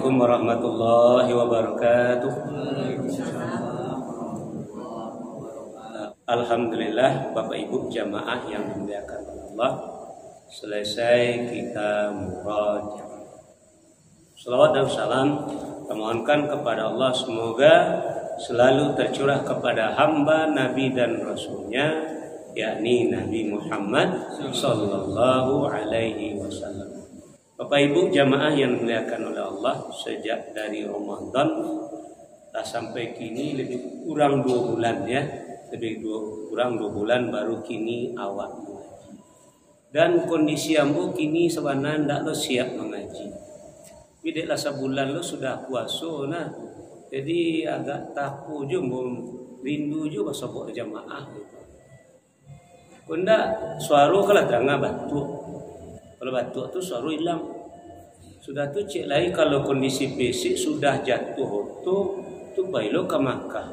Assalamualaikum warahmatullahi wabarakatuh. Alhamdulillah Bapak Ibu jamaah yang dimuliakan Allah, selesai kita murajaah. Salawat dan salam kita mohonkan kepada Allah, semoga selalu tercurah kepada hamba Nabi dan Rasulnya, yakni Nabi Muhammad Sallallahu Alaihi Wasallam. Bapak Ibu jamaah yang dimuliakan oleh Allah, sejak dari Ramadan sampai kini lebih kurang 2 bulan ya, kurang 2 bulan baru kini awak mengaji. Dan kondisi ambo kini sebenarnya ndak lo siap mengaji. Bideklah sebulan lo sudah puasa nah. Jadi agak takut je, rindu je bahasa jamaah gitu. Kunda suara kalau terang batuk. Kalau batuk tu suara hilang. Sudah tu cek lagi kalau kondisi basic sudah jatuh tu baik lo ke Makkah.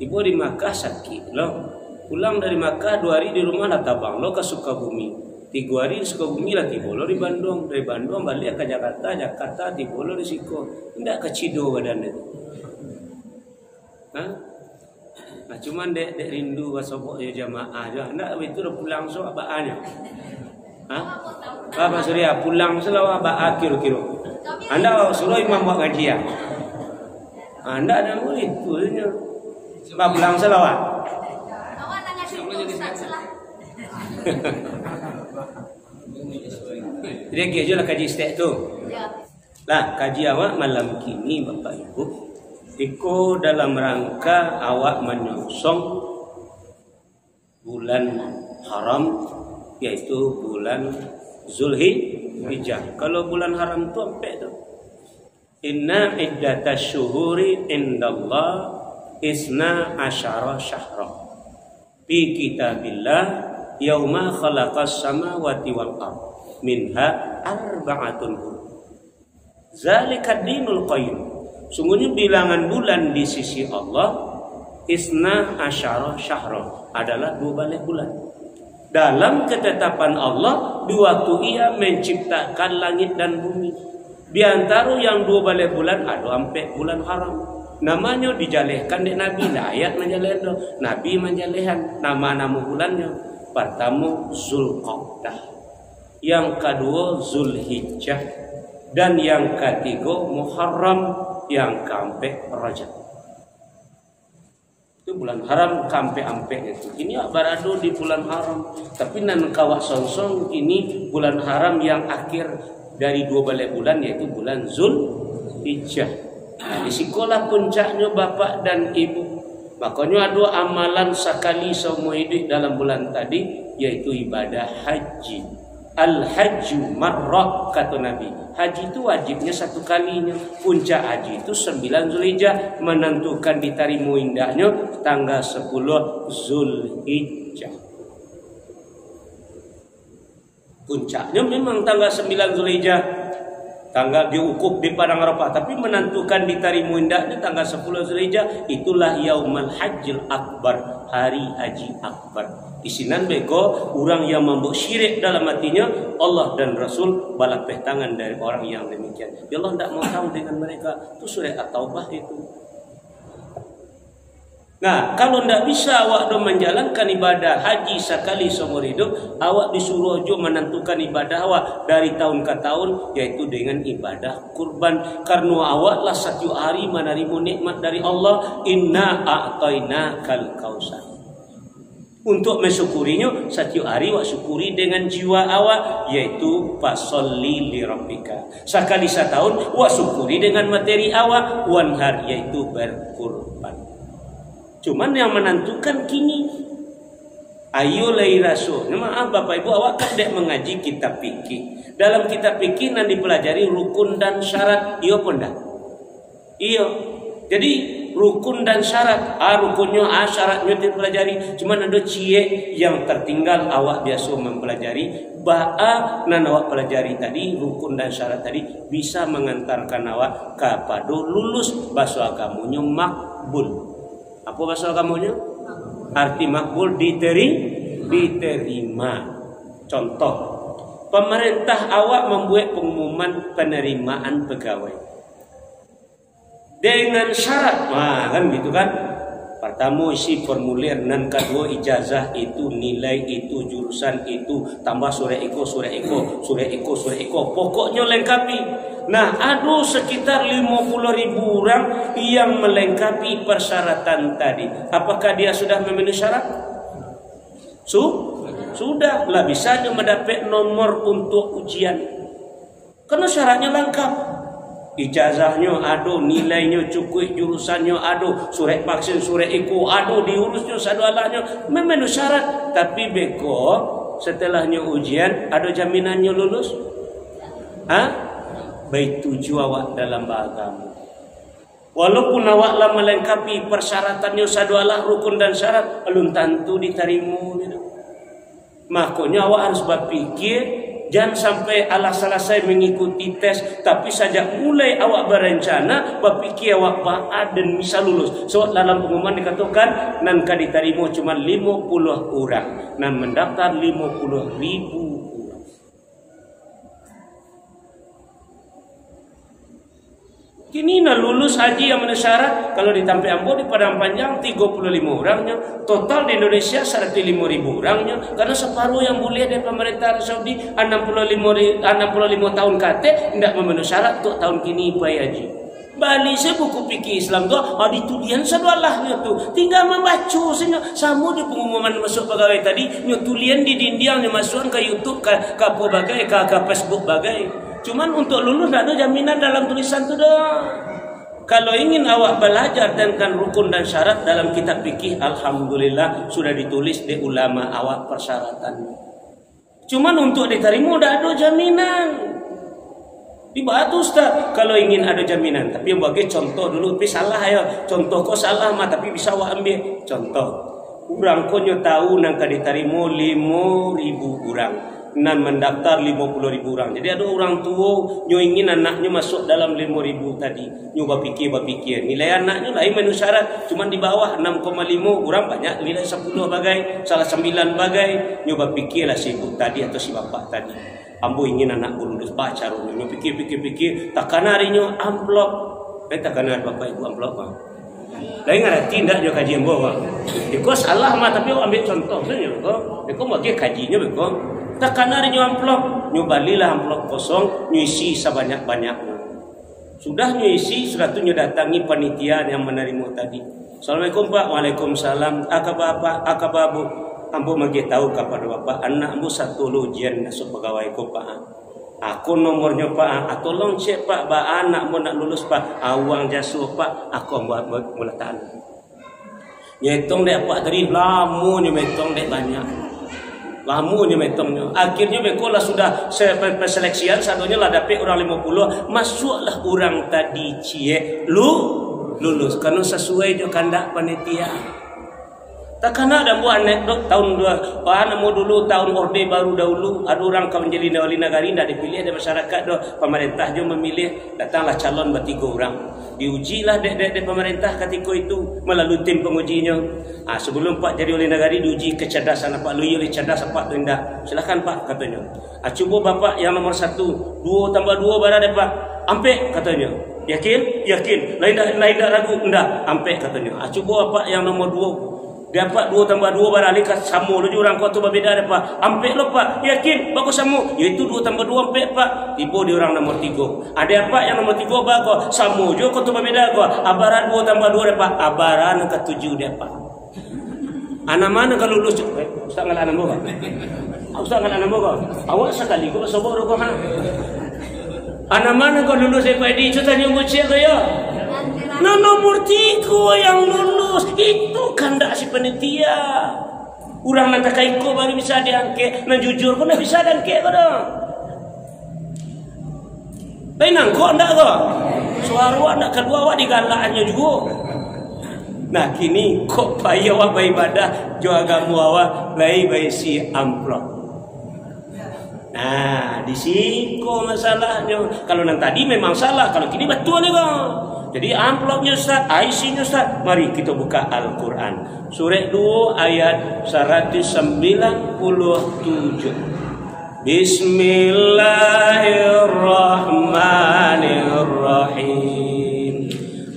Ibu di Makkah sakit lo. Pulang dari Makkah 2 hari di rumah lah tabang lo ke Sukabumi. 3 hari di Sukabumi lah tiba lo di Bandung. Dari Bandung balik ke Jakarta tiba lo di Siko. Tidak ke Cido badan itu. Nah cuman dek rindu wasobok ya jamaah aja. Ndak itu udah pulang so abaannya. Bapak Surya pulang selalu abah kira-kira. Anda suruh imam buat ngaji ya. Anda ada murid tuanya. Sebab pulang selawat. Jadi aja lah kaji stek tu. Lah kaji awak malam kini Bapak Ibu. Iko dalam rangka awak menyongsong bulan haram, yaitu bulan Zulhijjah. Kalau bulan haram tu sampai tu. Inna iddatas syuhuri indallah isna asyara syahra fi kitabillah yauma khalaqas samawati wal ard minha arba'atun hurum. Zalika dinul qayyim. Sungguhnya bilangan bulan di sisi Allah isna asyara syahra adalah 12 bulan. Dalam ketetapan Allah di waktu Ia menciptakan langit dan bumi. Di antara yang 12 bulan ada sampai bulan haram. Namanya dijalehkan di Nabi, ayat menjaleh Nabi menjalehan nama-nama bulannya. Pertama Zulqa'dah, yang kedua Zulhijjah, dan yang ketiga Muharram, yang keempat Rajab. Itu bulan haram kampe-ampe itu. Ini berada di bulan haram. Tapi nan kawak songsong ini bulan haram yang akhir dari 12 bulan, yaitu bulan Zulhijjah. Nah, di sekolah puncaknya Bapak dan Ibu. Makanya ada amalan sekali seumur hidup dalam bulan tadi, yaitu ibadah haji. Al-hajju marrah kata Nabi. Haji itu wajibnya 1 kalinya. Puncak haji itu 9 Zulhijjah, menentukan diterima indahnya tanggal 10 Zulhijjah. Puncaknya memang tanggal 9 Zulhijjah, tanggal diukuf di padang Arafah, tapi menentukan diterima indahnya tanggal 10 Zulhijjah. Itulah yaumul hajjil akbar, hari haji akbar. Di sinan beko orang yang membuat syirik dalam hatinya, Allah dan Rasul balap tangan dari orang yang demikian. Ya Allah tidak mau tahu dengan mereka. Itu surah At-Taubah itu. Nah, kalau tidak bisa awak menjalankan ibadah haji sekali seumur hidup, awak disuruh jo menentukan ibadah awak dari tahun ke tahun, yaitu dengan ibadah kurban. Karena awaklah 1 hari menerima nikmat dari Allah. Inna a'tainakal kausar. Untuk mensyukurinya 1 hari awak syukuri dengan jiwa awak, yaitu fasolli li rabbika. Sekali setahun awak syukuri dengan materi awak, wanhar, yaitu berkurban. Cuman yang menentukan kini ayo lai rasul. Maaf Bapak Ibu, awak kadek mengaji kitab fikih. Dalam kitab fikih nan dipelajari rukun dan syarat, iya pun dah. Iya. Jadi rukun dan syarat, rukunnya syaratnya dipelajari. Cuman ada cie yang tertinggal awak biasa mempelajari. Nan awak pelajari tadi, rukun dan syarat tadi bisa mengantarkan awak kepada lulus bahasa agamanya makbul. Apa bahasa agamanya? Arti makbul diterima. Contoh, pemerintah awak membuat pengumuman penerimaan pegawai. dengan syarat. Nah, kan gitu kan. Pertama isi formulir, dan kedua ijazah itu, nilai itu, jurusan itu, tambah surah eko. Pokoknya lengkapi. Nah, ada sekitar 50.000 orang yang melengkapi persyaratan tadi. Apakah dia sudah memenuhi syarat? Sudah lah, bisa mendapat nomor untuk ujian. Karena syaratnya lengkap. Ijazahnya ada, nilainya cukup, jurusannya ada, surat vaksin, surat eko ada, diurusnya sadualahnya memenuhi syarat. Tapi beko setelahnya ujian ada jaminannya lulus? Baik tuju awak dalam agama. Walaupun awak lah melengkapi persyaratannya sadualah, rukun dan syarat, belum tentu diterima. Makanya awak harus berpikir. Jangan sampai Allah selesai mengikuti tes, tapi sejak mulai awak berencana, berpikir awak baat dan bisa lulus. So dalam pengumuman dikatakan nan diterima cuma 50 orang, nan mendaftar 50.000 orang. Kini nak lulus haji yang memenuhi syarat kalau ditampai Ambo di Padang Panjang 35 orangnya, total di Indonesia 105.000 orangnya, karena separuh yang boleh dari pemerintah Saudi 65 tahun kate tidak memenuhi syarat untuk tahun kini bayar haji. Bali saya buku fikih Islam tu, ditudian sadualahnya tu, tinggal membaca saja. Sama di pengumuman masuk pegawai tadi, nyutulian di dinding, masukkan ke YouTube, ke apa bagai, ke Facebook bagai. Cuman untuk lulus tidak ada jaminan dalam tulisan tu dah. Kalau ingin awak belajar tentang rukun dan syarat dalam kitab fikih, alhamdulillah sudah ditulis di ulama awak persyaratan. Cuman untuk diterima tidak ada jaminan. Di batu Ustaz, kalau ingin ada jaminan. Tapi yang bagi contoh dulu, tapi salah ya. Contoh kau salah mah, tapi bisa awak ambil contoh. Orang kau tahu nang diterima 5.000 orang. Nan mendaftar 50.000 orang. Jadi ada orang tua ingin anaknya masuk dalam 5.000 tadi. Nyoba pikir. Nilai anaknya lain memenuhi syarat, cuma di bawah 6,5 orang banyak nilai 10 bagai, salah 9 bagai. Nyoba pikirlah si ibu tadi atau si bapak tadi. Ambo ingin anakku lulus baca caranya. Pikir. Takkan harinya amplop. Takkan hari bapak ibu amplop. Lain ngerti tidak juga kajian bawa. Iko salah mah tapi ambil contoh saja. Iko bagi kajinya beko. Takkan harinya amplop, nyobalilah amplop kosong, nyisi sebanyak-banyaknya. Sudah nyisi, sudah tu datangi panitia yang menerima tadi. Assalamualaikum Pak, waalaikumsalam. Akabapa, akababu. Ambo magi tahu kepada bapak, anakmu satu ujian masuk pegawai ko Pak. Aku nomornya Pak, tolong cek Pak, anakmu nak lulus Pak. Awang jasuh Pak, aku buat meletakkan. Nyetung dek Pak tadi, lama nyetung dek banyak. Lamunya metongnya. Akhirnya bekolah sudah perseleksian, satunya lah dapat orang 50, masuklah orang tadi cie lulus karena sesuai dengan kandak panitia. Takkan ada buat anekdot tahun 2 mau dulu tahun orde baru dahulu ada orang kau menjadi wali negara tidak dipilih dari masyarakat do pemerintah je memilih, datanglah calon bertiga orang, diujilah dek pemerintah ketika itu melalui tim pengujinya. Sebelum Pak jadi wali negara diuji kecerdasan Pak, lu cerdas apa tu tidak, silakan Pak katanya. Cuba Bapak yang nomor 1, 2 tambah 2 berapa Pak? Ampe katanya. Yakin? Lain tak ragu? Enggak, ampe katanya. Cuba Bapak yang nomor 2 dapat 2 tambah 2 baralik sama lu orang kau tu berbeda ada Pak. Ampe lo Pak. Yakin bagus sama. Yaitu 2 tambah 2 ampe Pak. Tiba di orang nomor 3. Ada apa yang nomor 3 bagus sama jo kau tu berbeda kau. Abaran 2 tambah 2 ada Pak. Abaran ke-7 dia Pak. Anak mana kalau lulus? Ustaz ngalah anak boga. Ustaz ngalah anak boga. Awak sekali kau sobor kau ha. Anak mana kau lulus FID? Cerita yang bocil kau ya. Nah nomor 3 yang lulus itu kandak si panitia. Orang nak kaiko baru bisa diangkat. Nah jujur pun tak bisa diangkat kau dah. Lain angkau ndak kau? Suara awak nak kedua awak digalaknya juga. Nah kini kok payah awak beribadah jo agama awak bayi si amplop. Nah di sini masalahnya. Kalau yang tadi memang salah, kalau kini betul ni kau. Jadi amplopnya Ustaz, IC-nya Ustaz. Mari kita buka Al-Quran. Surah 2 ayat 197. Bismillahirrahmanirrahim.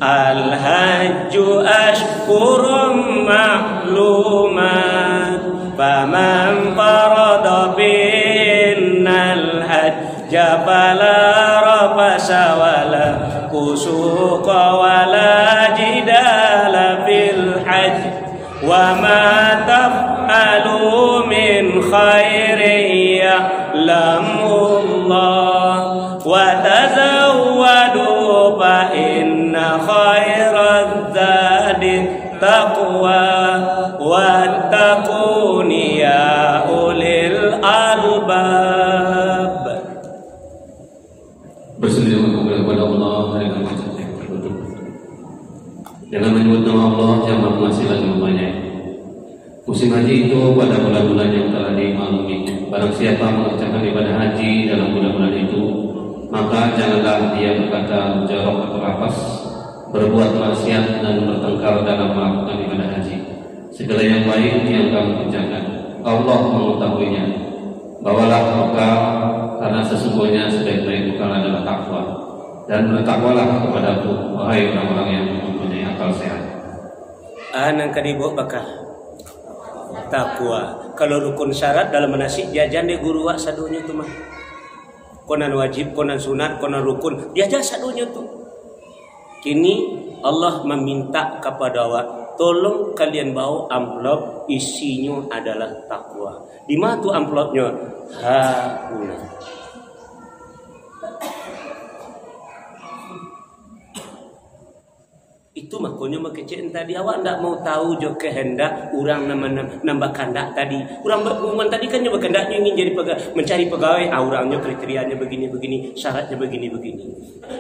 Al-hajju ashhurum ma'lumat faman farada binnal hajja fala rafasa wala fusuqa wala jidala fil hajj wa ma taf'alu min khairin ya'lamullah wa tazawwadu fa inna khairaz zadi taqwa wattaquni ya ulil albab. Bersedia kepada Allah dengan wajah yang tertutup. Dengan menyebut nama Allah yang Maha Pengasih lagi Maha. Musim haji itu pada bulan-bulan yang telah dimaklumi. Barang siapa mengerjakan ibadah haji dalam bulan-bulan itu, maka janganlah dia berkata jorok atau rapas, berbuat maksiat dan bertengkar dalam melakukan ibadah haji. Segala yang baik yang kamu kerjakan, Allah mengetahuinya. Bawalah bekal, karena sesungguhnya sebaik-baik bekal adalah takwa. Dan bertakwalah kepadaku, wahai orang-orang yang mempunyai akal sehat. Anang kadibo bakal takwa. Kalau rukun syarat dalam manasik jajan de guru wak sadunya tu mah. Konan wajib, konan sunat, konan rukun, diajar sadunya tu. Kini Allah meminta kepada awak, tolong kalian bawa amplop isinya adalah takwa. Di mana tu amplopnya? Hauna. Itu makanya makecen tadi awak ndak mau tahu jo kehendak orang nambah kandak tadi. Orang berhubungan tadi kan nyoba kehendaknya ingin jadi mencari pegawai, orangnya kriterianya begini, syaratnya begini.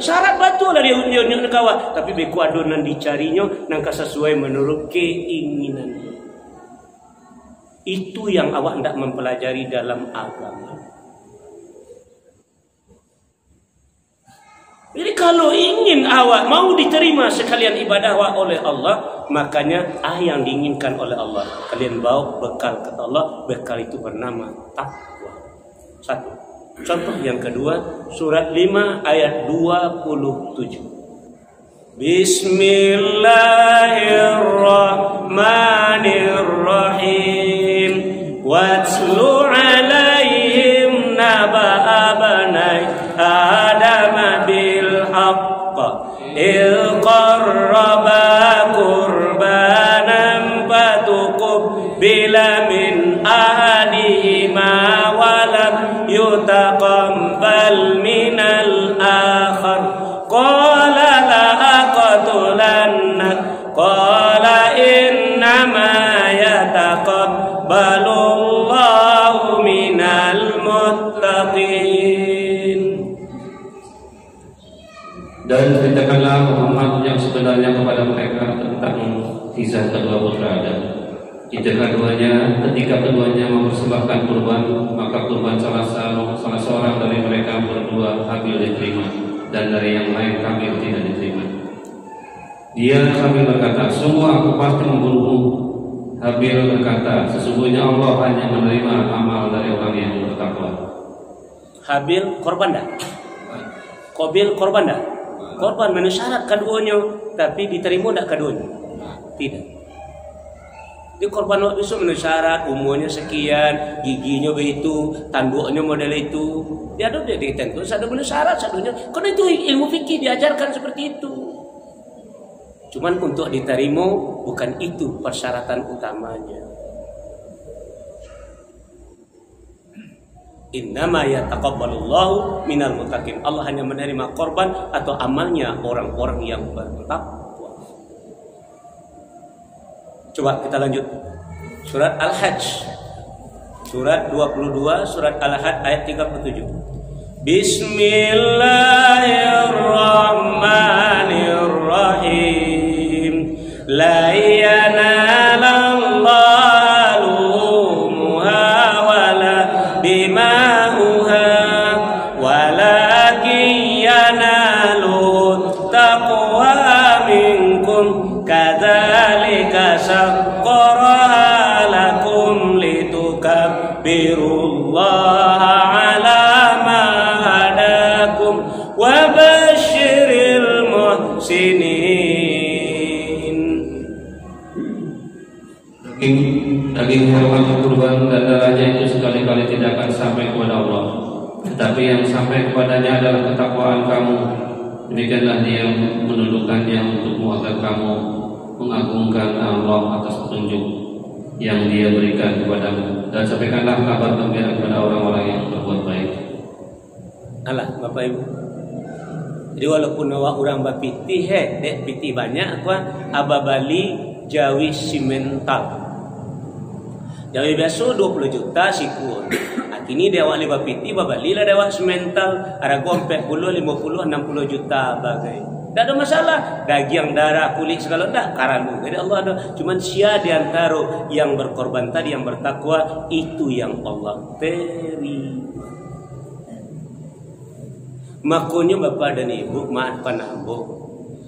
Syarat betul lah dia kawa, tapi beku adonan dicarinya nangka sesuai menurut keinginannya. Itu yang awak ndak mempelajari dalam agama. Jadi kalau ingin awak mau diterima sekalian ibadah awak oleh Allah, makanya yang diinginkan oleh Allah. Kalian bawa bekal kata Allah, bekal itu bernama takwa. Satu. Contoh yang kedua, surat 5 ayat 27. Bismillahirrahmanirrahim. Watslu alaihim naba'a banai Adam bil haqq il qarraba qurbanan fatuqbila min ahadihima wa lam yutaqabbal minal akhar qala la aqtulannak qala innama yataqabbalullahu minal muttaqin. Dan ceritakanlah Muhammad yang sebenarnya kepada mereka tentang kisah kedua putra Adam. Ketika keduanya mempersembahkan kurban, maka kurban salah seorang dari mereka berdua Habil diterima, dan dari yang lain Kabil tidak diterima. Dia Habil berkata, sungguh aku pasti membunuhmu. Habil berkata, sesungguhnya Allah hanya menerima amal dari orang yang bertakwa. Habil korban dah. Qabil korban dah. Korban mana syarat keduanya, tapi diterima tak keduanya? Tidak. Di korban waktu itu mana syarat, umurnya sekian, giginya begitu, tanduknya model itu. Dia ada dia ditentu, ada mana syarat sadunya. Karena itu ilmu fikih diajarkan seperti itu. Cuman untuk diterima bukan itu persyaratan utamanya. Innama yataqabbalullahu minal muttaqin. Allah hanya menerima korban atau amalnya orang-orang yang bertakwa. Coba kita lanjut. Surat Al-Hajj. Surat 22, surat Al-Hajj ayat 37. Bismillahirrahmanirrahim. La yanalallahu luhumuha wala dima'uha walakin yanalu taqwa minkum kadzalika saqqaraha lakum litukabbirullaha ala ma hadakum wa basyiril muhsinin. daging hewan kurban dan darahnya itu sekali-kali tidak akan sampai kepada Allah, tetapi yang sampai kepadanya adalah ketakwaan kamu. Demikianlah dia menundukkannya untukmu agar kamu mengagungkan Allah atas petunjuk yang dia berikan kepadamu, dan sampaikanlah kabar gembira kepada orang-orang yang berbuat baik. Alah Bapak Ibu, jadi walaupun orang bapiti dek piti banyak ababali Jawi simental Jawi biasa 20 juta sikun. Kini dewa lima piti babali lah dewa semental ada gompet 50 60 juta bagai. Tak ada masalah. Daging, darah, kulit segala dah karalu. Jadi Allah ada. Cuman sia di antara yang berkorban tadi, yang bertakwa, itu yang Allah beri. Makanya Bapak dan Ibu, maaf panambo,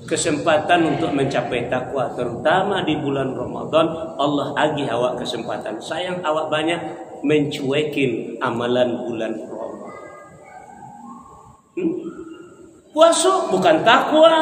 kesempatan untuk mencapai takwa, terutama di bulan Ramadan, Allah agi awak kesempatan. Sayang awak banyak mencuekin amalan bulan Ramadan. Puasa bukan takwa,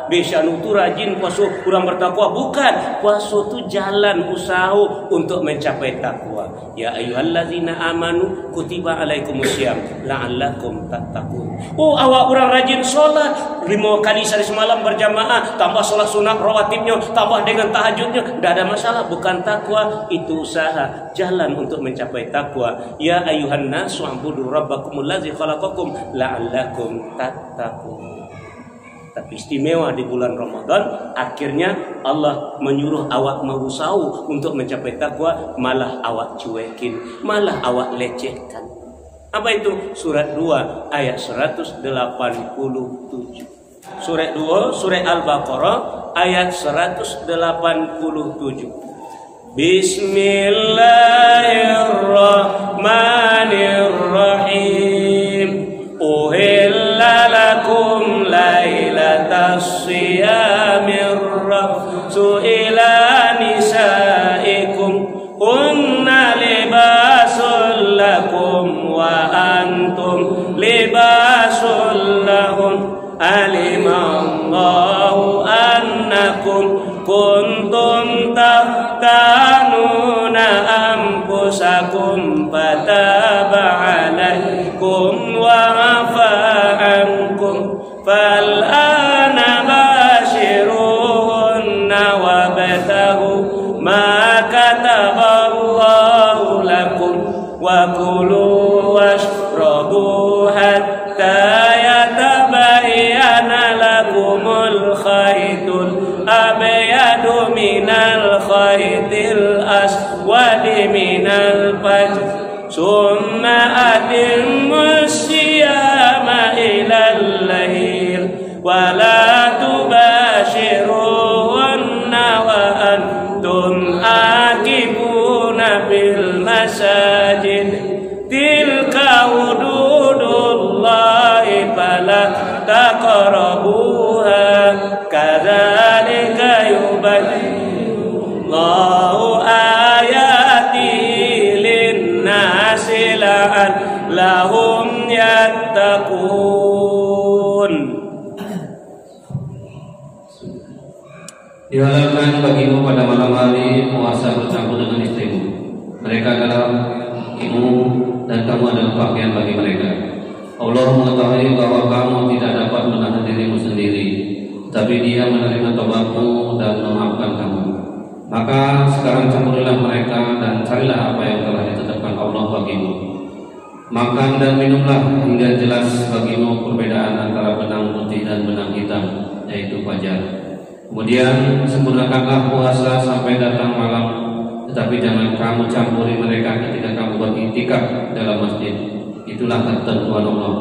bisa nutu rajin puasa kurang bertakwa, bukan. Puasa itu jalan usaha untuk mencapai takwa. Ya ayyuhallazina amanu kutiba alaikumusiyam la'allakum tattaqun. Oh, awak orang rajin sholat 5 kali sehari semalam berjamaah, tambah sholat sunat rawatibnya, tambah dengan tahajudnya, tidak ada masalah. Bukan takwa, itu usaha jalan untuk mencapai takwa. Ya ayyuhan nasu u'budu rabbakumul ladzi khalaqakum la'allakum tattaqun. Tapi istimewa di bulan Ramadan, akhirnya Allah menyuruh awak berusaha untuk mencapai takwa, malah awak cuekin, malah awak lecehkan. Apa itu? Surat 2 ayat 187. Surat 2 Surat Al-Baqarah ayat 187. Bismillahirrahmanirrahim. Uhilla lakum lailatas siyamir rafsu ila nisaikum hunna libasul lakum wa antum libasul lahun. Alimallahu annakum kuntum taftanuna anfusakum fataba alaikum wa afa ankum fal'ana bashiruhunna wabtaghu ma kataballahu lakum wa kulu washrabu hatta yatabayyana lakumul khaytul abyadu minal khaytil aswadi minal fajr summa atimmus siyama ilal lail wa la tubashiruhunna wa antum akifuna bil masajid tilka hududullahi fala taqrabuha kadzalika yubayyinu Allahu ayatihi lin-nasi la'allahum yattaqun. Dihalalkan bagimu pada malam hari puasa bercampur dengan istrimu. Mereka adalah ibu dan kamu adalah pakaian bagi mereka. Allah mengetahui bahwa kamu tidak dapat menahan dirimu sendiri, tapi Dia menerima tobatmu dan memaafkan kamu. Maka sekarang campurilah mereka dan carilah apa yang telah ditetapkan Allah bagimu. Makan dan minumlah hingga jelas bagimu perbedaan antara benang putih dan benang hitam, yaitu fajar. Kemudian sempurnakanlah puasa sampai datang malam, tetapi jangan kamu campuri mereka ketika kamu beriktikaf dalam masjid. Itulah ketentuan Allah.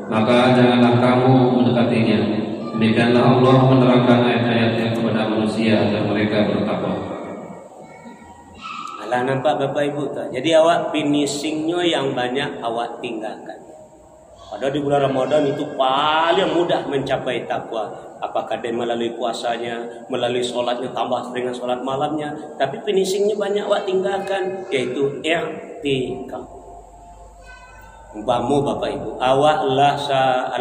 Maka janganlah kamu mendekatinya. Demikianlah Allah menerangkan ayat-ayatnya kepada manusia agar mereka bertakwa. Alah, nampak Bapak Ibu tak? Jadi awak finishingnya yang banyak awak tinggalkan. Padahal di bulan Ramadan itu paling mudah mencapai takwa. Apakah dia melalui puasanya, melalui sholatnya, tambah dengan sholat malamnya. Tapi finishingnya banyak awak tinggalkan, yaitu i'tikaf. Umpamu Bapak Ibu, awak lah 6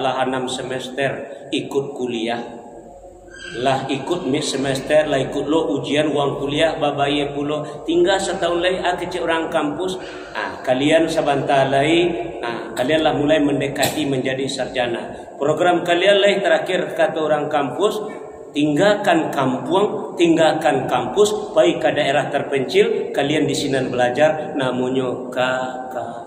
semester ikut kuliah, lah ikut mid semester, lah ikut lo ujian uang kuliah babaye pulo, tinggal setahun lagi kecil orang kampus. Kalian sebentar lagi kalian lah mulai mendekati menjadi sarjana. Program kalian lah terakhir kata orang kampus, tinggalkan kampung, tinggalkan kampus, pergi ke daerah terpencil, kalian di sini belajar namanya KKN.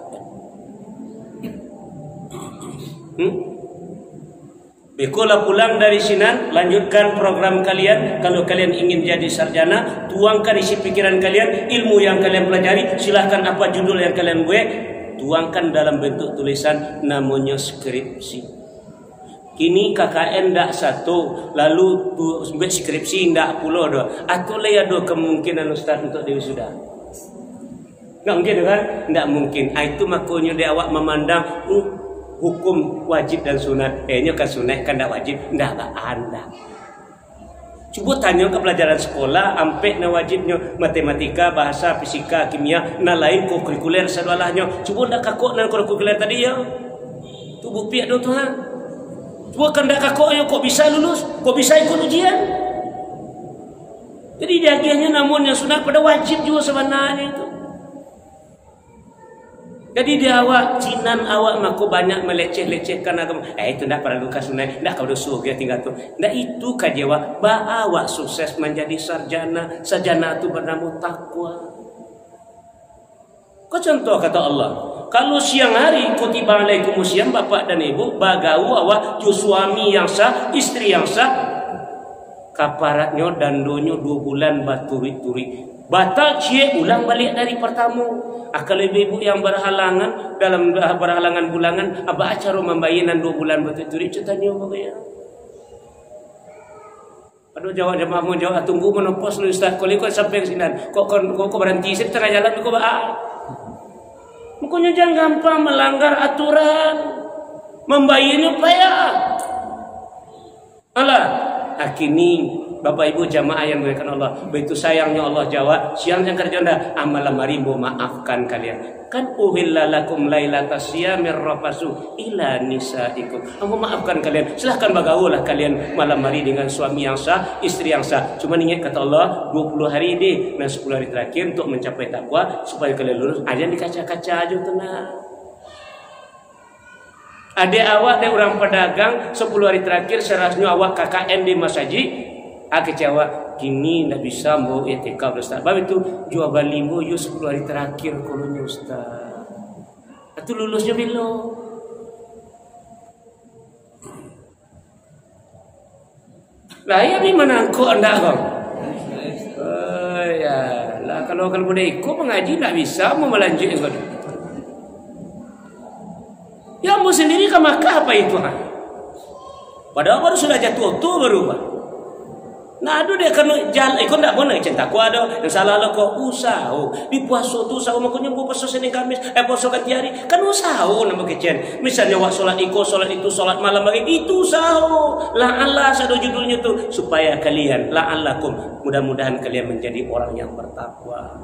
Bekola pulang dari Sinan, lanjutkan program kalian. Kalau kalian ingin jadi sarjana, tuangkan isi pikiran kalian, ilmu yang kalian pelajari, silahkan apa judul yang kalian buat, tuangkan dalam bentuk tulisan namanya skripsi. Kini KKN ndak satu, lalu buat skripsi ndak puluh doh. Atau ada kemungkinan Ustaz untuk diwisuda. Nggak mungkin kan? Ndak mungkin. Itu makanya dia awak memandang hukum wajib dan sunat. Nya kan sunat kan ndak wajib, ndak anda. Coba tanya ke pelajaran sekolah, ampe na wajibnya matematika, bahasa, fisika, kimia, na lain kurikuler sadalahnya. Coba ndak kakok na kurikuler tadi ya. Tu bukti do Tuhan. Coba kan ndak kakok ya kok bisa lulus, kok bisa ikut ujian. Jadi diagiannya namun yang sunat pada wajib juga sebenarnya itu. Jadi dia awak cinan awak maku banyak meleceh-lecehkan agama. Itu ndak perlu kasunai, ndak kau dosuh dia tinggal tu. Ndak itu kajewa ba awak sukses menjadi sarjana. Sarjana itu bernama takwa. Kau contoh kata Allah, kalau siang hari kutiba alaikumusiyam bapak dan ibu bagau awak ju suami yang sah, istri yang sah, kaparatnya dan donyo 2 bulan baturi-turi. Batal cie ulang balik dari pertama. Akal ibu yang berhalangan dalam berhalangan bulangan apa acara membayinan 2 bulan baturi cetanya bagaimana? Aduh jawab jemaah mau jawab tunggu menopos lu Ustaz. Kalau kau sampai ke sini kok berhenti di tengah jalan kau Makanya jangan gampang melanggar aturan. Membayinya payah. Alah, akini Bapak Ibu jamaah yang dimuliakan Allah, begitu sayangnya Allah jawab, siang yang kerja anda amalam marimbo maafkan kalian. Kan uhilla lakum lailatas siyamir rafasu ila nisaikum. Aku maafkan kalian. Silahkan bagaulah kalian malam hari dengan suami yang sah, istri yang sah. Cuma ingat kata Allah 20 hari deh, dan 10 hari terakhir untuk mencapai takwa supaya kalian lulus. Aja di kaca-kaca aja tenang. Ada awak dari orang pedagang 10 hari terakhir serasnya awak KKN di Masaji. Kecewa kini ndak bisa mau etikaf Ustaz. Bab itu jual beli mau 10 hari terakhir kolonya Ustaz. Itu lulusnya belum. Lah ya di mana kok anda kok? Ya lah kalau boleh ikut mengaji ndak bisa mau melanjut ikut. Ya mau sendiri ke Makkah apa itu kan? Padahal baru sudah jatuh tuh berubah. Nah, aduh dia kan jalan ikut ndak boleh cinta ku ada yang salah lo kok usaha di puasa tu usaha makanya bu puasa Senin Kamis puasa ketiari kan usaha nama kecen misalnya wak solat iko solat itu solat malam bagi itu usaha la Allah sado judulnya tu supaya kalian la allakum mudah-mudahan kalian menjadi orang yang bertakwa.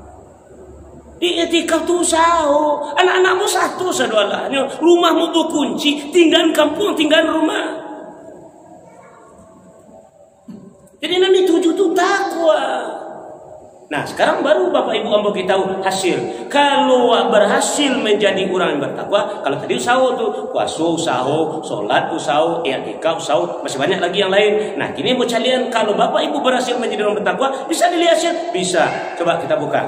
Di etikaf tu usaha anak-anakmu satu sado Allahnya rumahmu berkunci tinggal kampung tinggal rumah. Jadi nanti tujuh itu takwa. Nah sekarang baru Bapak Ibu ambo kita tahu hasil. Kalau berhasil menjadi orang yang bertakwa, kalau tadi usaha tuh puasa usaha, sholat usaha, i'tikaf usaha, masih banyak lagi yang lain. Nah kini mau kalian kalau Bapak Ibu berhasil menjadi orang bertakwa, bisa dilihat hasil? Bisa. Coba kita buka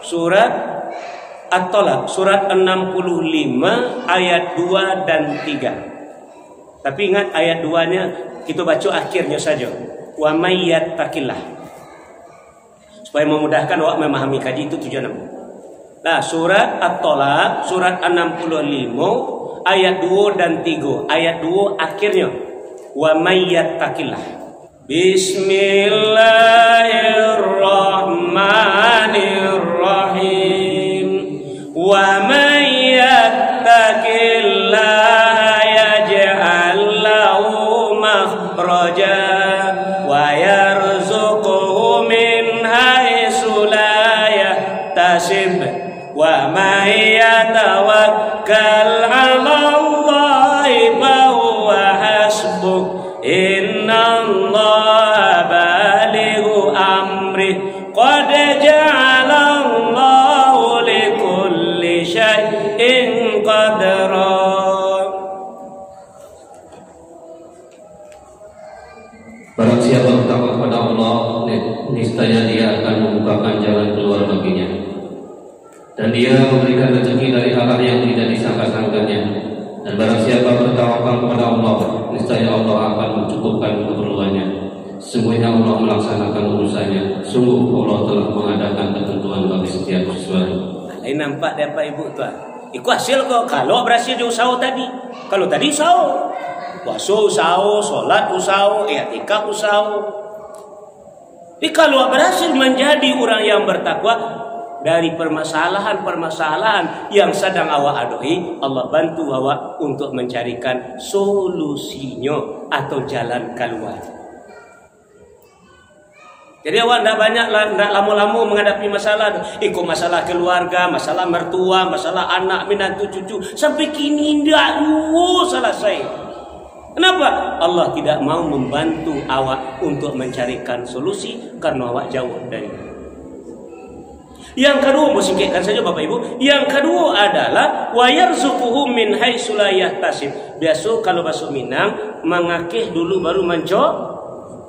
surat At-Talaq, surat 65 ayat 2 dan 3. Tapi ingat ayat 2-nya kita baca akhirnya saja. Wa may yattaqillah. Supaya memudahkan awak memahami kaji itu tujuan apa. Nah, surat At-Talaq surat 65 ayat 2 dan 3. Ayat 2 akhirnya wa may yattaqillah. Bismillahirrahmanirrahim. Wa may yattaqillah yaj'al lahu makhraja wa may yatawakkal 'ala Allahi fa huwa hasbuh innallaha dan Dia memberikan rezeki dari arah yang tidak disangka-sangkanya. Dan barang siapa bertawakal kepada Allah, niscaya Allah akan mencukupkan keperluannya. Sesungguhnya Allah melaksanakan urusannya. Sungguh Allah telah mengadakan ketentuan bagi setiap sesuatu. Ini nampak dia Pak Ibu tuan. Iku hasil kok kalau berhasil di usaha tadi. Kalau tadi usaha, puasa usaha, solat usaha, i'tikaf usaha. Jadi kalau berhasil menjadi orang yang bertakwa dari permasalahan-permasalahan yang sedang awak adoi, Allah bantu awak untuk mencarikan solusinya atau jalan keluar. Jadi awak tidak banyak, tidak lama-lama menghadapi masalah. Ikut masalah keluarga, masalah mertua, masalah anak, menantu, cucu. Sampai kini tidak selesai. Kenapa? Allah tidak mau membantu awak untuk mencarikan solusi karena awak jauh dari. Yang kedua, mau singkatkan saja Bapak Ibu. Yang kedua adalah wa yarzuquhum min haitsu la yahtasib. Biasa kalau bahasa Minang, mengakeh dulu baru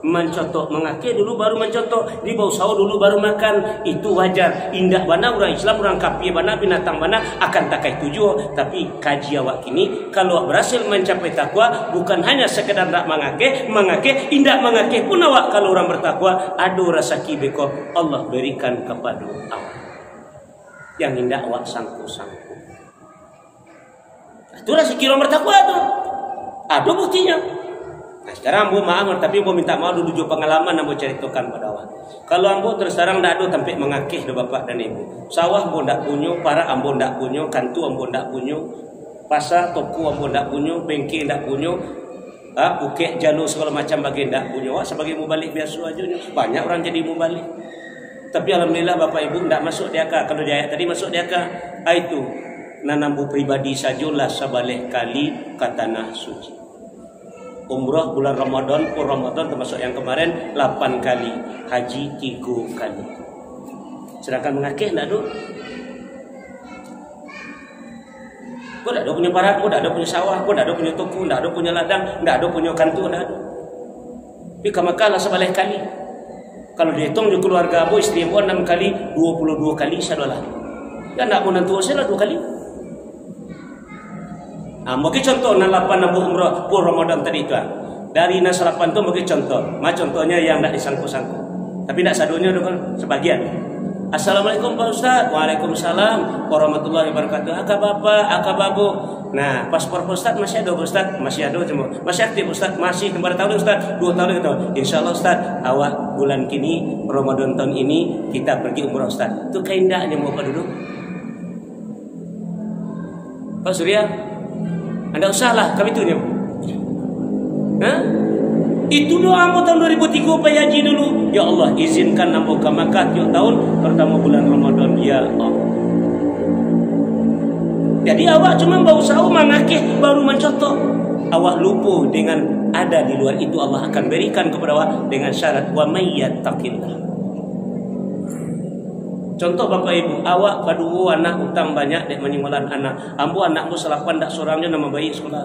mencontoh, mengakeh dulu baru mencontoh, di bau sawo dulu baru makan. Itu wajar. Indah bana orang Islam, orang kafir bana, binatang bana akan takai tujuh. Tapi kaji awak kini, kalau berhasil mencapai takwa, bukan hanya sekedar nak mengakeh, indah mengakeh pun awak kalau orang bertakwa, ada rasa kibeko Allah berikan kepada awak yang indah awak sangku-sangku. Itulah sekiranya bertakwa tu. Ada buktinya. Nah sekarang ambo maaf, tapi ambo minta maaf dulu juga pengalaman ambo ceritakan pada awak. Kalau ambo terus terang tak ada tempat mengakeh do bapak dan ibu. Sawah ambo tak punya, para ambo tak punya, kantu ambo tak punya, pasar toko ambo tak punya, bengkel tak punya, bukit jalur segala macam bagian tak punya. Awak sebagai mubalik biasa aja. Banyak orang jadi mubalik. Tapi alhamdulillah bapak ibu tidak masuk di akal. Kalau di ayat tadi masuk di akal, itu nanambu pribadi sajalah sebalik kali ke tanah suci. Umrah bulan Ramadan, pun Ramadan termasuk yang kemarin 8 kali, haji 3 kali. Sedangkan mengakeh tidak ada. Kau tidak ada punya parat, kau tidak ada punya sawah, kau tidak ada punya toko, tidak ada punya ladang, tidak ada punya kantor, tidak ada. Tapi kamakalah sebalik kali. Kalau dihitung di keluarga abu, istri abu 6 kali, 22 kali sadolah. Ya tidak mau nanti saya 2 kali. Mungkin contoh 8 abu umrah pun Ramadan tadi itu. Dari nas 8 tu mungkin contoh. Contohnya yang tidak disangkut-sangkut. Tapi tidak sadunya kan sebagian. Assalamualaikum Pak Ustaz. Waalaikumsalam warahmatullahi wabarakatuh. Akak bapak, akak babu. Nah, paspor Ustaz masih ada Ustaz? Masih ada cuma. Masih aktif Ustaz? Masih. Kemarin tahun Ustaz? 2 tahun itu. Insyaallah Ustaz, awak bulan kini Ramadan tahun ini kita pergi umrah Ustaz. Itu keindahnya mau apa dulu? Pak Surya, Anda usahlah kami tuh nya. Itu doa ambo tahun 2003 Pak Haji dulu. Ya Allah, izinkan ambo ke Makkah tiap tahun pertama bulan Ramadan ya Allah. Jadi awak cuma berusaha mengakeh baru mencontoh. Awak lupa dengan ada di luar itu Allah akan berikan kepada awak dengan syarat wa may yattaqillah. Contoh Bapak Ibu, awak berdua anak utang banyak dek meninggalan anak. Ambo anakmu selapan dak sorangnya nama bayi sekolah.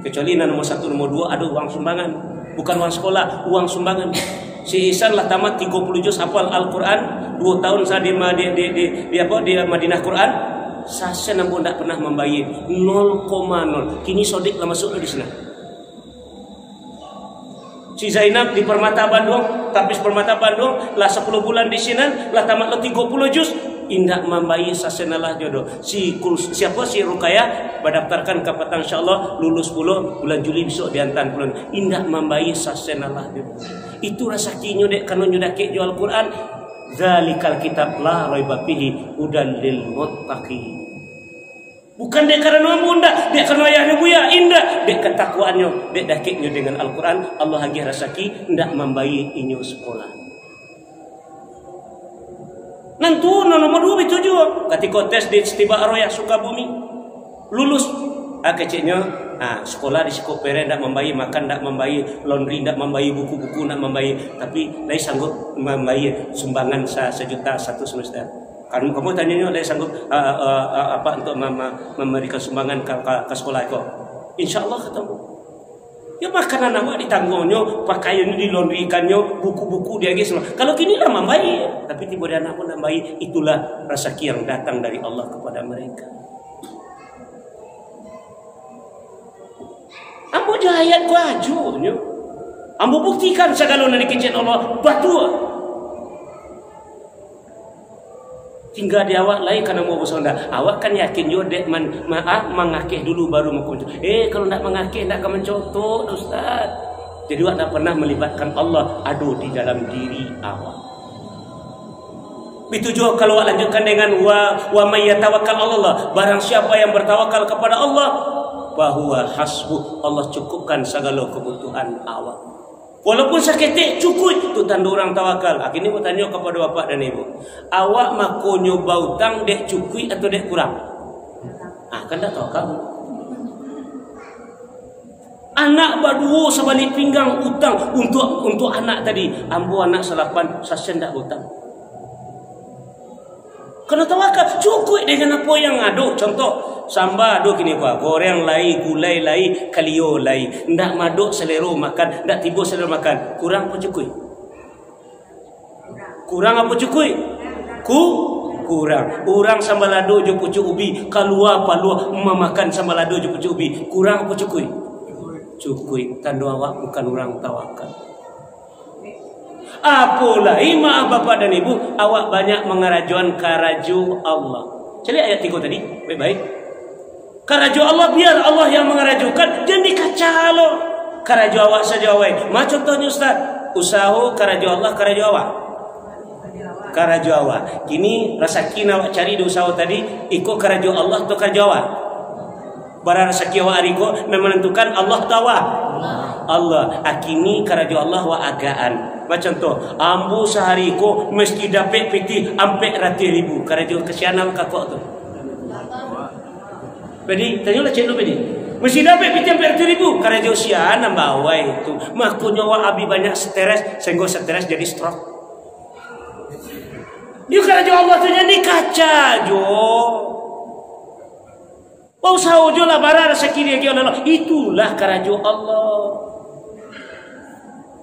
Kecuali nomor 1 nomor 2 ada uang sumbangan. Bukan uang sekolah, uang sumbangan. Si Ihsan lah tamat 30 juz hafal Al-Quran, 2 tahun saya di Madinah Quran. Saya namun tidak pernah membayar 0,0. Kini sodik lah masuk di sana. Si Zainab di Permata Bandung, Tapis Permata Bandung lah 10 bulan di sini, lah tamat lah 30 juz. Indak membayar sasenalah jodoh. Siapa si Rukayah berdaftarkan ke petang insyaallah lulus 10 bulan Juli besok diantar bulan. Indak membayar sasenalah jodoh. Itu rasa kinyo dek kanu nyudake jual Quran. Zalikal kitab la raiba fihi hudal lil muttaqin. Bukan dek karena bunda, dek karena ayahnya buya, indah, dek ketakwaannya, dek dakiknya dengan Al-Quran. Allah hagi rasaki ndak membayar inyo sekolah. Nantu nomor 2 itu juga ketika tes di Istiba Arroyah Sukabumi lulus kecilnya sekolah di Sikopere tidak membayar makan, tidak membayar laundry, tidak membayar buku-buku, tidak membayar, tapi saya sanggup membayar sumbangan 1 juta 1 semester. Kamu tanyanya saya sanggup untuk memberikan sumbangan ke sekolah itu. Insya Allah ketemu. Ya makanan awak ditanggungnyo, pakaiannya dilondrikannya, buku-buku dia semua. Kalau kini lama baik, tapi tiba dia anak pun baik, itulah rezeki yang datang dari Allah kepada mereka. Ambo jahayat ku ajunyo. Ambo buktikan segala dari kecil Allah batu. Tinggal di awak lain karena mau bersonda. Awak kan yakin yo dek mengakeh dulu baru mau contoh. Kalau nak mengakeh nak akan mencontoh Ustaz. Jadi awak tak pernah melibatkan Allah adu di dalam diri awak. Itu juga kalau awak lanjutkan dengan wa may yatawakkal Allah. Barang siapa yang bertawakal kepada Allah, bahwa hasbuh, Allah cukupkan segala kebutuhan awak. Walaupun sakit cukup, itu tanda orang tawakal. Akhirnya mau tanya kepada bapak dan ibu, awak maku nyoba utang dek cukup atau dek kurang? Kan tak tawakal. Anak berdua sebalik pinggang utang untuk anak tadi. Ambo anak selapan sasen dak utang. Kena tawakal cukup dengan apa yang ada. Contoh samba ada kini apa? Goreng lai, gulai lai, kalio lai. Ndak maduk selero makan, ndak tiba selero makan. Kurang apa cukup? Kurang apa cukup? Kurang. Orang sambalado je pucuk ubi, kalua palua memakan sambalado je pucuk ubi. Kurang apa cukup? Cukup. Tanda awak bukan orang tawakal. Apalah maaf bapak dan ibu, awak banyak mengarajuan karaju Allah. Cari ayat 3 tadi, baik-baik. Karaju Allah, biar Allah yang mengarajukan, jangan dikacalo. Karaju awak saja awak. Contohnya Ustaz, usaha karaju Allah, karaju awak. Karaju awak. Kini rezeki awak cari di usaha tadi, ikut karaju Allah atau karaju awak? Barang rezeki awak ariko menentukan Allah tawa. Allah. Akini karaju Allah wa agaan. Macam tu, ambu sehari ko mesti dapat piti ampe rati ribu. Karaju kesianan kakak tu. Jadi tanyalah cik lu bedi. Mesti dapat piti ampe rati ribu. Karaju sianan bawa itu. Makanya wa abi banyak stres, sehingga stres jadi stroke. Dia karaju Allah tu jadi kaca jo. Wau saujo lah bara rezeki dia Allah. Itulah karaju Allah.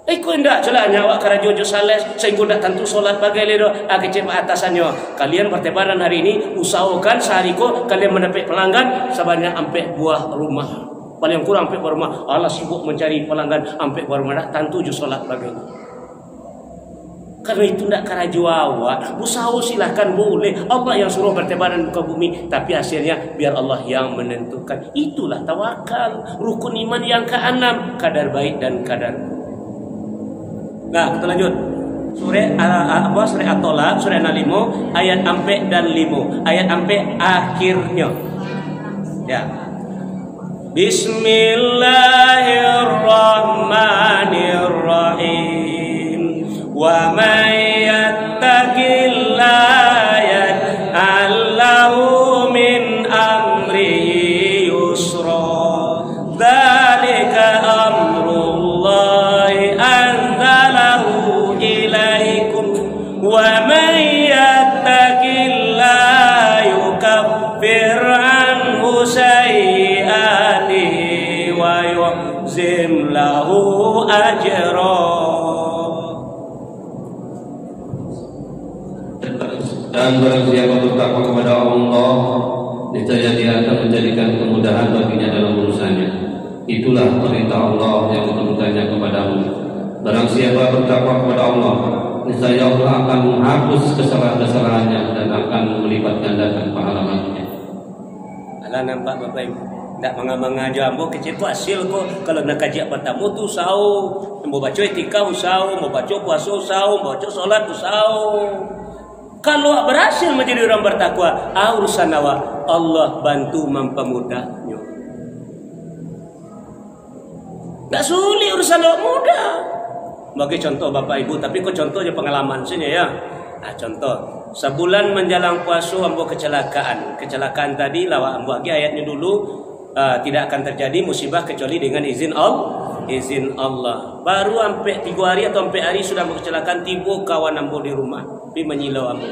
Kau hendak celahnya awak karajojo sales sehingga tak tentu solat bagai ledo kecil atasannya. Kalian bertebaran hari ini usahakan sehari ko kalian mendapat pelanggan sebanyak ampe buah rumah. Paling kurang ampe buah rumah. Allah sibuk mencari pelanggan ampe buah rumah tak tentu solat bagai. Karena itu tidak karajo awak. Usaha silahkan boleh. Allah yang suruh bertebaran muka bumi, tapi hasilnya biar Allah yang menentukan. Itulah tawakal. Rukun iman yang ke-6, kadar baik dan kadar buruk. Nah, kita lanjut. Surah At-Tolaq, surah 5 ayat ampe dan 5. Ayat ampe akhirnya. Ya. Bismillahirrahmanirrahim. Wa may yattaqillaha yaj'al lahu min amrihi yusra. Dzalika amrullahi anzalahu ilaikum. Wa may yattaqillaha yukaffir anhu sayyi'atihi wa yu'zim lahu ajra. Dan barang siapa bertakwa kepada Allah, niscaya Dia akan menjadikan kemudahan baginya dalam urusannya. Itulah perintah Allah yang diturunkannya kepadamu. Barang siapa bertakwa kepada Allah, niscaya Allah akan menghapus kesalahan-kesalahannya dan akan melipat gandakan pahala-pahalanya. Alah nampak Bapak Ibu, tak mengajar ambo kecil tu hasil ko. Kalau nak kaji bertamu tu sau, mau baca etika usau, mau baca puasa usau, mau baca solat usau. Kalau berhasil menjadi orang bertakwa, urusan awak Allah bantu mempermudahnya. Tak sulit urusan awak mudah. Bagi contoh Bapak Ibu, tapi kok contohnya pengalaman sini ya. Contoh, sebulan menjelang puasa ambo kecelakaan. Kecelakaan tadi lawak ambo lagi ayatnya dulu, tidak akan terjadi musibah kecuali dengan izin Allah. Izin Allah. Baru sampai 3 hari atau 4 hari sudah ambo kecelakaan, tiba kawan ambo di rumah, pergi menyilau ambo.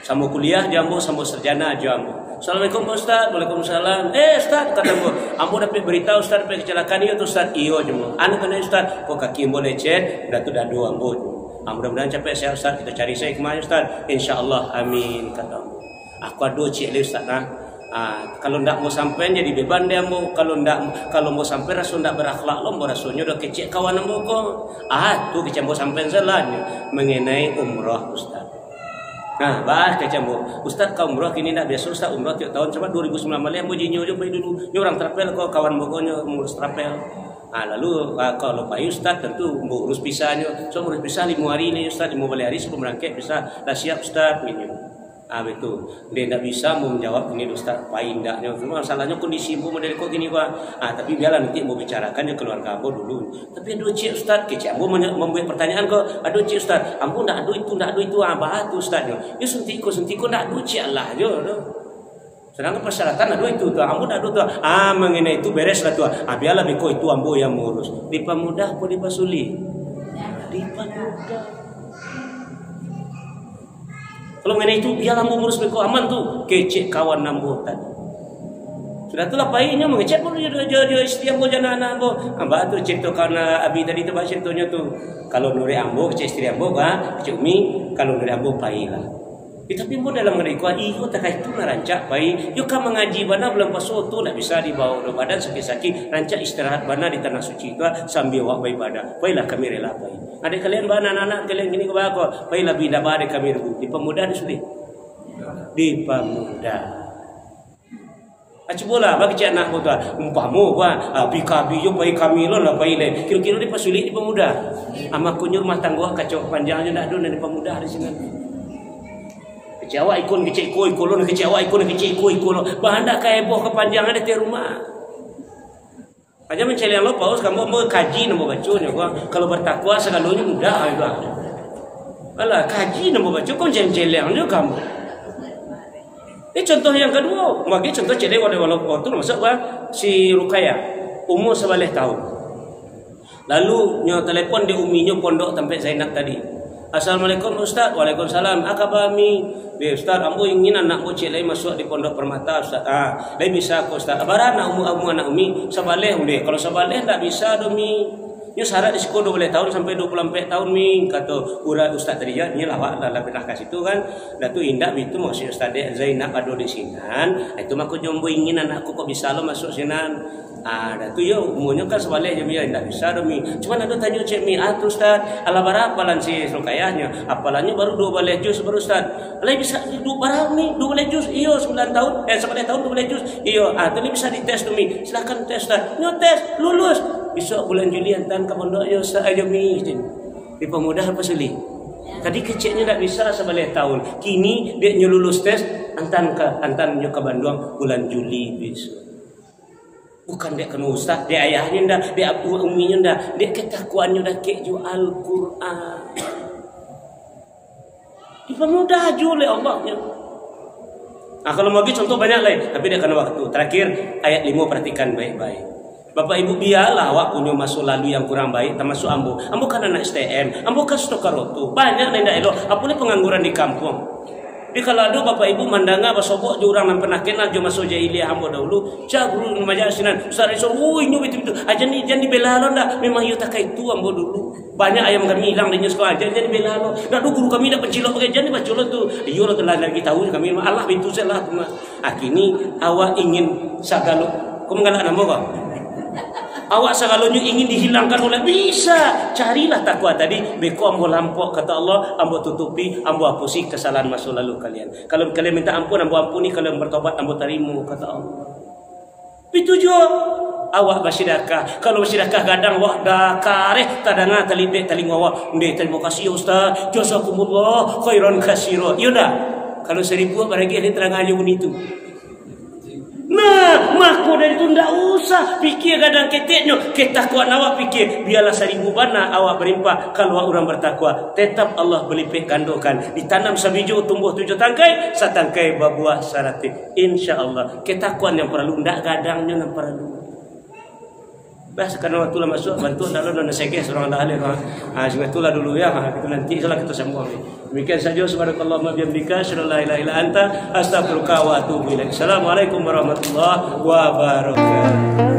Sambo kuliah jambo, sambo sarjana jambo. Assalamualaikum Ustaz. Waalaikumsalam. Ustaz kata ambo dapat berita Ustaz dapat kecelakaan itu Ustaz. Iyo jemo. Anu kena Ustaz, kok kaki boleh lecet, dah tu dah dua ambo. Mudah-mudahan capek saya Ustaz, kita cari saya kemana Ustaz. Insyaallah amin kata ambo. Aku ada cik le Ustaz nah. Kalau ndak mau sampai jadi beban dia ambo. Kalau mau sampai rasul ndak berakhlak lo, rasulnya udah kecek kawan ambo kok. Tu kecek mau sampai salahnya mengenai umrah Ustaz. Nah, bahas kecambo. Ustaz kau umrah kini nak biasa Ustaz umrah tiap tahun sama 2009 malam mau jinyo je pergi dulu. Ni orang trapel kau kawan bogonya ngurus trapel. Lalu kalau Pak Ustaz tentu mau urus pisahnya. So urus pisah 5 hari ni Ustaz, 5 hari sebelum berangkat pisah dah siap Ustaz ini. Betul. Dia tak bisa mau menjawab ini Ustaz paling ndaknya. Cuma masalahnya kondisi mu model kok gini Pak. Tapi biarlah nanti mau bicarakan ya keluarga ambo dulu. Tapi aduh cik Ustaz, kecik ambo membuat pertanyaan kok. Aduh cik Ustaz, ambo ndak aduh itu apa tu Ustaz. Ya sentiko ndak aduh cik Allah je. Sedangkan persyaratan aduh itu tu, ambo ndak aduh tu. Mengenai itu beres lah tu. Biarlah beko itu ambo yang mengurus. Dipamudah apa dipasuli? Dipamudah. Kalau mengenai itu biarlah mengurus beko aman tu kecek kawan nambo tadi. Sudah itulah baiknya mengecek pun dia istri ambo jana anak ambo. Amba tu cerita karena abi tadi tu bahasa contohnya tu. Kalau nuri ambo kecek istri ambo kecek umi, kalau nuri ambo pailah. Tapi ambo dalam mengenai kuat iyo tak itu ngarancak baik. Yo kan mengaji bana belum pasu tu nak bisa dibawa ke badan sakit-sakit rancak istirahat bana di tanah suci tu sambil wak beribadah. Baiklah kami rela baik. Adik kalian bana anak kalian gini ke bako. Baiklah bila bade kami rebu. Di pemuda di sudi. Di pemuda. Acubola bagi cak nak kota umpamu bikabi yo pai kami lo lah pai le. Kira-kira di pasulit di pemuda. Ama kunyur rumah tangga kacau panjangnya nak dun di pemuda di sini. Kecewa ikon kecek ikon lo kecewa ikon kecek ikon lo. Bahan dak kayak boh kepanjangan di rumah. Aja mencelian lo paus kamu mau kaji nombor bacunya kalau bertakwa segalanya mudah juga. Alah kaji nombor bacu kau celian juga kamu. Ini contoh yang kedua, bagi contoh celi walau waktu masuk si Rukaya umur 11 tahun. Lalu nyo telepon di uminya pondok tempat Zainab tadi. Assalamualaikum Ustaz. Waalaikumsalam. Akabami. Ustaz, ambo ingin anak bocil lain masuk di pondok Permata Ustaz. Lain bisa aku Ustaz. Barang anak umi sabaleh udah. Kalau sabaleh tak bisa domi. Ini syarat di sekolah 12 tahun sampai 24 tahun mi kata urang Ustaz tadi ya. Ini lawak lah pernah kasih tu kan. Dah tu indah itu maksud Ustaz Zainab ada di sinan. Itu aku jombo ingin anakku kok bisa lo masuk sinan. Dah tu ya umurnya kan sebalik je dia tidak bisa demi. Cuma ada tanya cik mi tu Ustaz. Ala berapa lan si Rukayahnya? Apalanya baru 12 juz baru Ustaz. Ala bisa berapa ni 12 juz? Iyo 9 tahun 9 tahun 12 juz. Iyo tadi bisa dites tu mi. Silakan tes Ustaz. Nyo tes lulus. Besok bulan Juli antan ke pondok yo Ustaz aja mi. Di pemuda apa suli? Tadi kecilnya tak bisa sebalik tahun. Kini dia lulus tes antan nyo ke Bandung bulan Juli besok. Bukan dia kena Ustaz, dia ayahnya dah, dia uminya dah, dia ketakuannya dah keju Al-Quran. Dipermudah aja oleh Allahnya. Kalau bagi contoh banyak lain, tapi dia kena waktu. Terakhir ayat 5 perhatikan baik-baik. Bapak ibu biarlah awak punya masuk lalu yang kurang baik, termasuk ambo. Ambo kan anak STM, ambo kan stokarotu. Banyak lain dah elok. Apa ni pengangguran di kampung. Di kalau ada bapak ibu mandanga basobok je orang yang pernah kenal je masuk jahiliyah ambo dahulu. Cak guru majlis sinan. Ustaz iso oi nyu betul-betul. Aja ni jangan dibela lo ndak. Memang yo tak itu ambo dulu. Banyak ayam kami hilang di sekolah. Jangan dibela lo. Dak guru kami dak pencilok pakai jangan baculot tu. Iyo lo telah lagi tahu kami Allah bintu salah. Kini awak ingin sagalo. Kau mengalak nama kau? Awak segalonya ingin dihilangkan oleh bisa. Carilah takwa tadi. Beko ambo lampok kata Allah. Ambo tutupi. Ambo hapusi kesalahan masa lalu kalian. Kalau kalian minta ampun, ambo ampuni. Kalau bertobat, ambo tarimu kata Allah. Itu juga. Awak bersedekah. Kalau bersedekah kadang awak dah kareh tadanga talibek taling awak. Terima kasih Ustaz. Jazakumullah khairan katsira. Yaudah. Kalau 1000 barangkali dia terang aja itu. Nah, mako dari itu ndak usah fikir kadang keteknya, ketakwaan awak fikir biarlah 1000 bana awak berlimpah kalau orang bertakwa, tetap Allah berlipat gandakan. Ditanam sebiji tumbuh 7 tangkai, satangkai berbuah 100. Insyaallah. Ketakwaan yang perlu ndak gadangnya yang perlu. Bas karena waktu lah masuk bantu dalam dan sekeh seorang ahli sehingga itulah dulu ya kita nanti salah kita sambung. Demikian saja subhanakallahumma bihamdika asyhadu an la ilaha illa anta astaghfiruka wa atubu ilaik. Assalamualaikum warahmatullahi wabarakatuh.